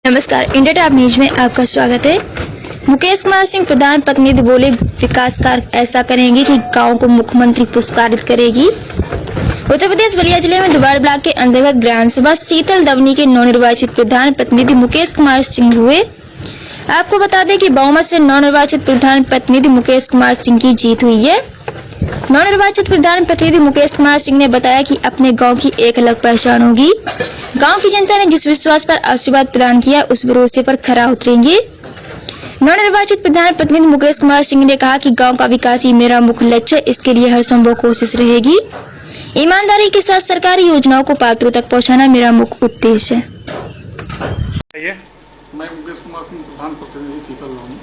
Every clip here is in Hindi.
नमस्कार, इंडिया टॉप न्यूज में आपका स्वागत है। मुकेश कुमार सिंह प्रधान प्रतिनिधि बोले, विकास कार्य ऐसा करेंगे कि गांव को मुख्यमंत्री पुरस्कारित करेगी। उत्तर प्रदेश बलिया जिले में दुबार ब्लॉक के अंतर्गत ग्राम सभा शीतल दवनी के नवनिर्वाचित प्रधान प्रतिनिधि मुकेश कुमार सिंह हुए। आपको बता दें कि बहुमत से नवनिर्वाचित प्रधान प्रतिनिधि मुकेश कुमार सिंह की जीत हुई है। नवनिर्वाचित प्रधान प्रतिनिधि मुकेश कुमार सिंह ने बताया कि अपने गांव की एक अलग पहचान होगी। गांव की जनता ने जिस विश्वास पर आशीर्वाद प्रदान किया, उस भरोसे पर खरा उतरेंगे। नवनिर्वाचित प्रधान प्रतिनिधि मुकेश कुमार सिंह ने कहा कि गांव का विकास ही मेरा मुख्य लक्ष्य है, इसके लिए हर संभव कोशिश रहेगी। ईमानदारी के साथ सरकारी योजनाओं को पात्रों तक पहुंचाना मेरा मुख्य उद्देश्य है। मैं मुकेश कुमार सिंह प्रधान प्रतिनिधि शीतल दवनी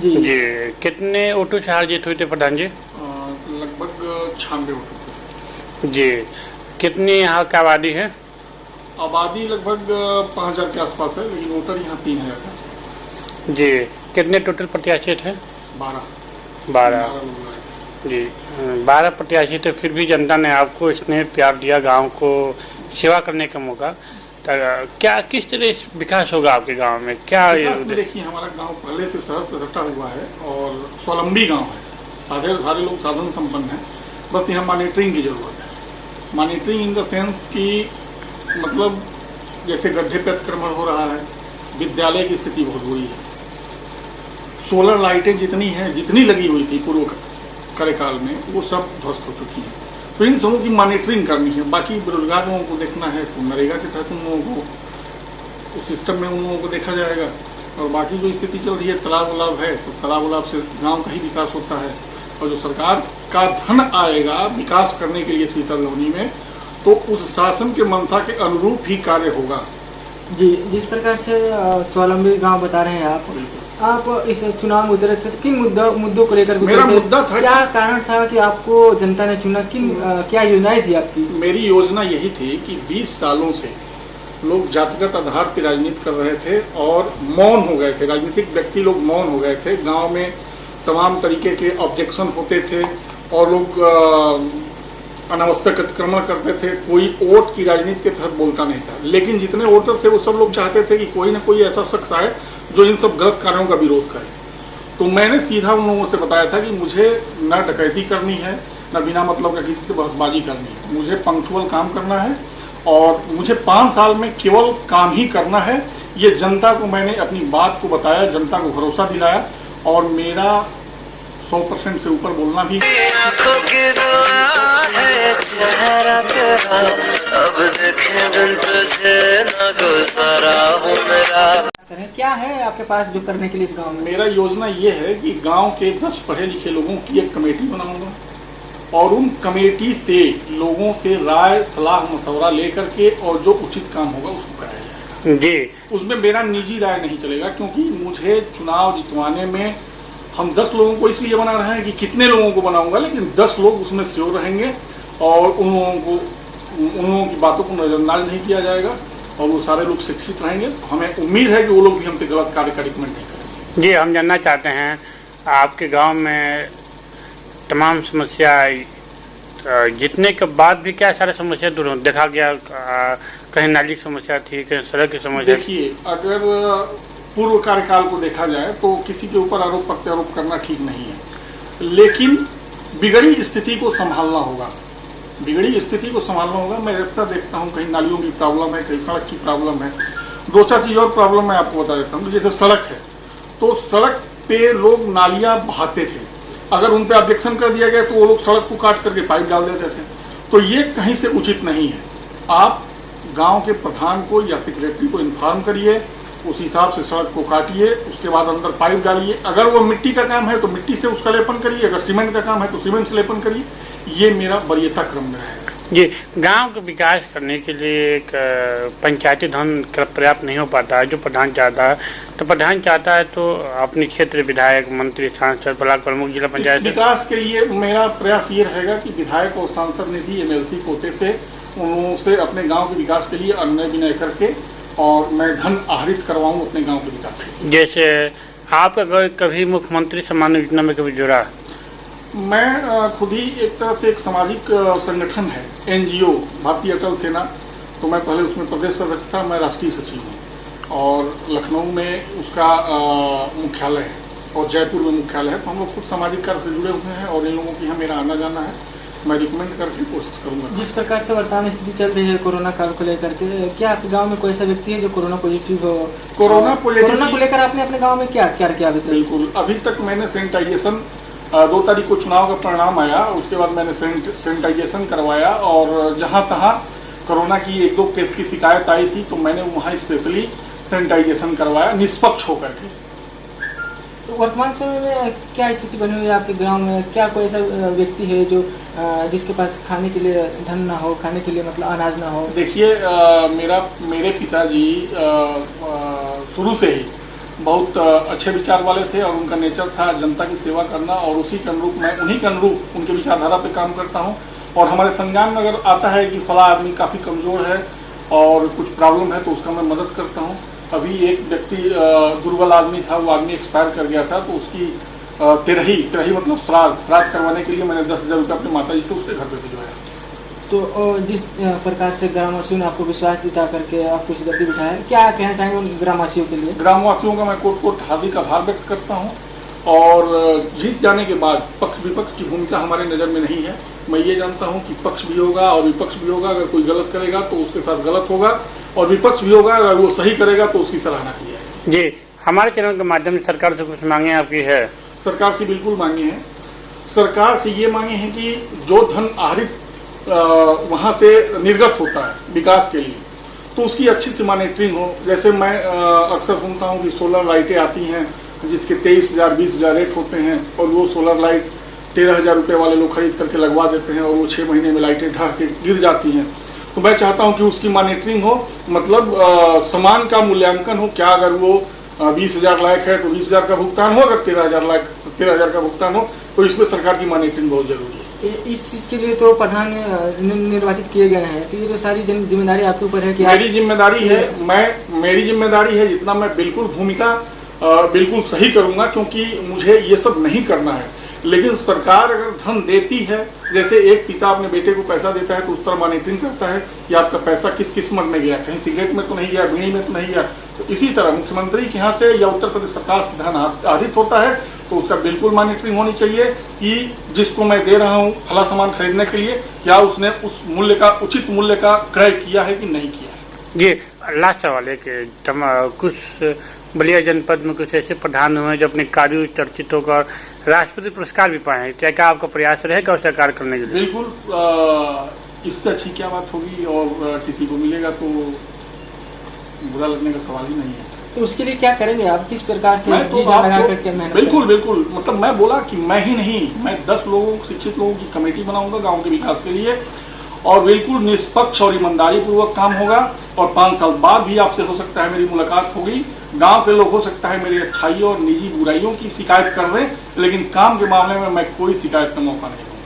जी। कितने वोटों से हार जीत हुई थे प्रधान जी? लगभग 96 वोटों थे जी। कितनी यहाँ की आबादी है? आबादी लगभग 5000 के आसपास है, लेकिन वोटर यहाँ 3000 है। जी। कितने टोटल प्रत्याशी थे? 12 जी। 12 प्रत्याशी थे, फिर भी जनता ने आपको स्नेह प्यार दिया, गांव को सेवा करने का मौका। क्या किस तरह विकास होगा आपके गांव में? क्या देखिए, हमारा गांव पहले से शहर से सटा हुआ है और स्वावलंबी गांव है। सारे लोग साधन संपन्न हैं, बस यहाँ मॉनिटरिंग की जरूरत है। मॉनिटरिंग इन द सेंस कि मतलब जैसे गड्ढे पे अतिक्रमण हो रहा है, विद्यालय की स्थिति बहुत बुरी है, सोलर लाइटें जितनी लगी हुई थी पूर्व कार्यकाल में, वो सब ध्वस्त हो चुकी हैं। तो इन सबों की मॉनिटरिंग करनी है। बाकी बेरोजगार लोगों को देखना है तो नरेगा के तहत उन लोगों को, उस सिस्टम में उन लोगों को देखा जाएगा। और बाकी जो स्थिति चल रही है, तालाब उलाब है, तो तालाब उलाब से गाँव का ही विकास होता है। और जो सरकार का धन आएगा विकास करने के लिए शीतल दवनी में, तो उस शासन के मंशा के अनुरूप ही कार्य होगा। जी, जिस प्रकार से स्वावलंबी गांव बता रहे हैं आप इस चुनाव में उतरे थे, किन मुद्दों को लेकर मेरा मुद्दा था, क्या कारण था कि आपको जनता ने चुना? क्या योजनाएं थी आपकी? मेरी योजना यही थी कि 20 सालों से लोग जातिगत आधार पर राजनीति कर रहे थे और मौन हो गए थे। राजनीतिक व्यक्ति लोग मौन हो गए थे। गाँव में तमाम तरीके के ऑब्जेक्शन होते थे और लोग अनावश्यक अतिक्रमण करते थे। कोई वोट की राजनीति के तहत बोलता नहीं था, लेकिन जितने वोटर थे वो सब लोग चाहते थे कि कोई ना कोई ऐसा शख्स आए जो इन सब गलत कार्यों का विरोध करे। तो मैंने सीधा उन लोगों से बताया था कि मुझे न डकैती करनी है, न बिना मतलब का किसी से बहसबाजी करनी है। मुझे पंक्चुअल काम करना है और मुझे 5 साल में केवल काम ही करना है। ये जनता को मैंने अपनी बात को बताया, जनता को भरोसा दिलाया और मेरा 100% से ऊपर बोलना भी। क्या है आपके पास जो करने के लिए इस गांव में? मेरा योजना ये है कि गांव के 10 पढ़े लिखे लोगों की एक कमेटी बनाऊंगा और उन कमेटी से लोगों से राय सलाह मशवरा लेकर के और जो उचित काम होगा उसको कराया जाएगा। जी। उसमें मेरा निजी राय नहीं चलेगा, क्योंकि मुझे चुनाव जितवाने में हम 10 लोगों को इसलिए बना रहे हैं कि कितने लोगों को बनाऊंगा, लेकिन 10 लोग उसमें श्योर रहेंगे और उन लोगों की बातों को नजरअंदाज नहीं किया जाएगा और वो सारे लोग शिक्षित रहेंगे। हमें उम्मीद है कि वो लोग भी हमसे गलत कार्य का रिकमेंड नहीं करेंगे। जी, हम जानना चाहते हैं आपके गांव में तमाम समस्या जीतने के बाद भी क्या सारे समस्या दूर हो? देखा गया कहीं नाली की समस्या थी, कहीं सड़क की समस्या। देखिए, अगर पूर्व कार्यकाल को देखा जाए तो किसी के ऊपर आरोप प्रत्यारोप करना ठीक नहीं है, लेकिन बिगड़ी स्थिति को संभालना होगा। मैं ऐसा देखता हूँ, कहीं नालियों की प्रॉब्लम है, कहीं सड़क की प्रॉब्लम है। 2-4 चीज और प्रॉब्लम मैं आपको बता देता हूँ। जैसे सड़क है, तो सड़क पे लोग नालियां बहाते थे, अगर उन पे ऑब्जेक्शन कर दिया गया तो वो लोग सड़क को काट करके पाइप डाल देते थे। तो ये कहीं से उचित नहीं है। आप गाँव के प्रधान को या सेक्रेटरी को इन्फॉर्म करिए, उस हिसाब से सड़क को काटिए, उसके बाद अंदर पाइप डालिए। अगर वो मिट्टी का काम है तो मिट्टी से उसका लेपन करिए, अगर सीमेंट का काम है तो सीमेंट से लेपन करिए। ये मेरा वरीयता क्रम में रहेगा। जी। गांव का विकास करने के लिए एक पंचायती धन पर्याप्त नहीं हो पाता है। जो प्रधान चाहता है तो अपने क्षेत्र विधायक, मंत्री, सांसद, ब्लॉक प्रमुख, जिला पंचायत विकास के लिए मेरा प्रयास ये रहेगा कि विधायक और सांसद निधि MLC कोटे से उनसे अपने गाँव के विकास के लिए अन्य विनय करके और मैं धन आहरित करवाऊं अपने गांव के विकास के लिए। जैसे आपका कभी मुख्यमंत्री सम्मान योजना में कभी जुड़ा? मैं खुद ही एक तरह से एक सामाजिक संगठन है, NGO भारतीय अटल सेना, तो मैं पहले उसमें प्रदेश सदस्य था, मैं राष्ट्रीय सचिव हूँ। और लखनऊ में उसका मुख्यालय है और जयपुर में मुख्यालय है। तो हम लोग खुद सामाजिक कार्य से जुड़े हुए हैं और इन लोगों की यहाँ मेरा आना जाना है। मैं रिकमेंड करके कोशिश करूँगा। जिस प्रकार से वर्तमान स्थिति चल रही है कोरोना काल को लेकर के, क्या आपके गांव में कोई ऐसा व्यक्ति है जो कोरोना पॉजिटिव हो? कोरोना को लेकर आपने अपने गांव में क्या क्या किया अभी तक? बिल्कुल, अभी तक मैंने सैनिटाइजेशन 2 तारीख को चुनाव का परिणाम आया, उसके बाद मैंने सैनिटाइजेशन करवाया और जहां तहां कोरोना की 1-2 केस की शिकायत आई थी तो मैंने वहां स्पेशली सैनिटाइजेशन करवाया निष्पक्ष होकर के। तो वर्तमान समय में क्या स्थिति बनी हुई है आपके गांव में? क्या कोई ऐसा व्यक्ति है जो जिसके पास खाने के लिए धन ना हो, खाने के लिए मतलब अनाज ना हो? देखिए, मेरे पिताजी शुरू से ही बहुत अच्छे विचार वाले थे और उनका नेचर था जनता की सेवा करना और उसी के अनुरूप मैं उन्हीं के अनुरूप उनके विचारधारा पे काम करता हूं। और हमारे संज्ञान में अगर आता है कि फला आदमी काफ़ी कमज़ोर है और कुछ प्रॉब्लम है तो उसका मैं मदद करता हूं। अभी एक व्यक्ति दुर्बल आदमी था, वो आदमी एक्सपायर कर गया था तो उसकी तिरही मतलब श्राद्ध करवाने के लिए मैंने 10,000 रुपये अपनी माता जी से उसके घर पे भिजवाया। तो जिस प्रकार से ग्रामवासियों ने आपको विश्वास जिता करके आपको इस गद्दी बिठाया, क्या कहना चाहेंगे उन ग्रामवासियों के लिए? ग्रामवासियों का मैं कोट हार्दिक आभार व्यक्त करता हूं और जीत जाने के बाद पक्ष विपक्ष की भूमिका हमारे नज़र में नहीं है। मैं ये जानता हूं कि पक्ष भी होगा और विपक्ष भी होगा। अगर कोई गलत करेगा तो उसके साथ गलत होगा और विपक्ष भी होगा, अगर वो सही करेगा तो उसकी सराहना की जाएगी। जी, हमारे चैनल के माध्यम से सरकार से कुछ मांगे आपकी है? सरकार से बिल्कुल मांगे हैं। सरकार से ये मांगे हैं कि जो धन आहरित वहाँ से निर्गत होता है विकास के लिए तो उसकी अच्छी सी मॉनिटरिंग हो। जैसे मैं अक्सर सुनता हूँ कि सोलर लाइटें आती हैं जिसके 23,000 20,000 रेट होते हैं और वो सोलर लाइट 13,000 रुपये वाले लोग खरीद करके लगवा देते हैं और वो 6 महीने में लाइटें ढह के गिर जाती हैं। तो मैं चाहता हूं कि उसकी मॉनिटरिंग हो, मतलब सामान का मूल्यांकन हो। क्या अगर वो 20,000 लायक है तो 20,000 का भुगतान हो, अगर 13,000 का भुगतान हो तो इसमें सरकार की मॉनिटरिंग बहुत जरूरी है। इस चीज के लिए तो प्रधान निर्वाचित किए गए हैं, तो ये तो सारी जिम्मेदारी आपके ऊपर है कि मेरी जिम्मेदारी है जितना मैं बिल्कुल भूमिका बिल्कुल सही करूंगा क्योंकि मुझे ये सब नहीं करना है। लेकिन सरकार अगर धन देती है, जैसे एक पिता अपने बेटे को पैसा देता है तो उस तरह मॉनिटरिंग करता है कि आपका पैसा किस किस्मत में गया, कहीं सिगरेट में तो नहीं गया, बीड़ी में तो नहीं गया। तो इसी तरह मुख्यमंत्री के यहाँ से या उत्तर प्रदेश सरकार से धन आहरित होता है तो उसका बिल्कुल मॉनिटरिंग होनी चाहिए कि जिसको मैं दे रहा हूँ फला सामान खरीदने के लिए क्या उसने उस मूल्य का उचित मूल्य का क्रय किया है कि नहीं किया है। जी, लास्ट सवाल है कि कुछ बलिया जनपद में कुछ ऐसे प्रधान हुए हैं जो अपने कार्यों चर्चित होकर राष्ट्रपति पुरस्कार भी पाए हैं। क्या आपका प्रयास रहेगा उसे कार्य करने के लिए? बिल्कुल, इससे अच्छी क्या बात होगी और किसी को मिलेगा तो बुरा लगने का सवाल ही नहीं है। तो उसके लिए क्या करेंगे आप? किस प्रकार से लगा करके मेहनत? बिल्कुल, मतलब मैं बोला कि मैं ही नहीं, मैं 10 लोगों शिक्षित लोगों की कमेटी बनाऊंगा गाँव के विकास के लिए और बिल्कुल निष्पक्ष और ईमानदारी पूर्वक काम होगा। और 5 साल बाद भी आपसे हो सकता है मेरी मुलाकात होगी। गांव के लोग हो सकता है मेरी अच्छाई और निजी बुराइयों की शिकायत कर रहे, लेकिन काम के मामले में मैं कोई शिकायत का मौका नहीं दूंगा।